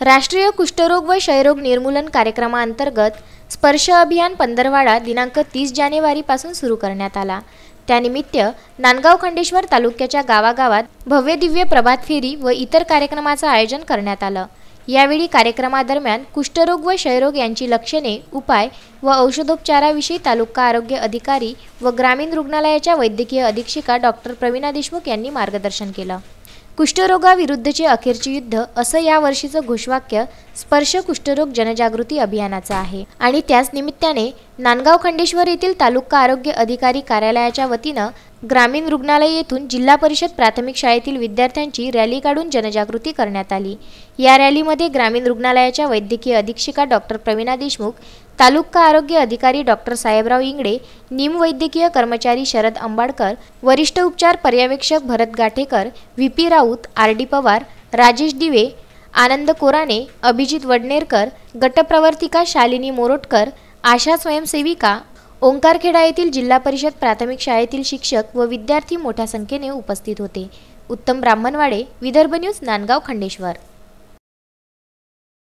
राष्ट्रीय कुष्ठरोग व क्षयरोग निर्मूलन कार्यक्रमांतर्गत स्पर्श अभियान पंधरवाडा दिनांक 30 जानेवारीपासून सुरू करण्यात आला। त्यानिमित्त नांदगाव खंडेश्वर तालुक्याच्या गावागावात भव्य दिव्य प्रभात फेरी व इतर कार्यक्रमाचे आयोजन करण्यात आलं। यावेळी कार्यक्रमादरम्यान कुष्ठरोग व क्षयरोग यांची लक्षणे, उपाय व औषधोपचाराविषयी तालुका आरोग्य अधिकारी व ग्रामीण रुग्णालयाच्या वैद्यकीय अधीक्षिका डॉक्टर प्रवीणा देशमुख यांनी मार्गदर्शन केलं। कुष्ठरोगाविरुद्धचे अखेरचे युद्ध असं या वर्षीचं घोषवाक्य स्पर्श कुष्ठरोग जनजागृती अभियानाचं आहे आणि त्याच निमित्ताने नांदगाव खंडेश्वर येथील तालुका आरोग्य अधिकारी कार्यालयाच्या वतीनं ग्रामीण रुग्णालय येथून जिल्हा परिषद प्राथमिक शाळेतील विद्यार्थ्यांची रॅली काढून जनजागृती करण्यात आली। या रॅलीमध्ये ग्रामीण रुग्णालयाच्या वैद्यकीय अधीक्षिका डॉक्टर प्रवीणा देशमुख, तालुका आरोग्य अधिकारी डॉक्टर साहेबराव इंगडे, निम वैद्यकीय कर्मचारी शरद अंबाडकर, वरिष्ठ उपचार पर्यवेक्षक भरत गाठेकर, व्ही.पी. राऊत, आर.डी. पवार, राजेश दिवे, आनंद कोराणे, अभिजित वडनेरकर, गटप्रवर्तिका शालिनी मोरोटकर, आशा स्वयंसेविका, ओंकारखेडा येथील जिल्हा परिषद प्राथमिक शाळेतील शिक्षक व विद्यार्थी मोठ्या संख्येने उपस्थित होते। उत्तम ब्राह्मणवाडे, विदर्भ न्यूज, नांदगाव खंडेश्वर।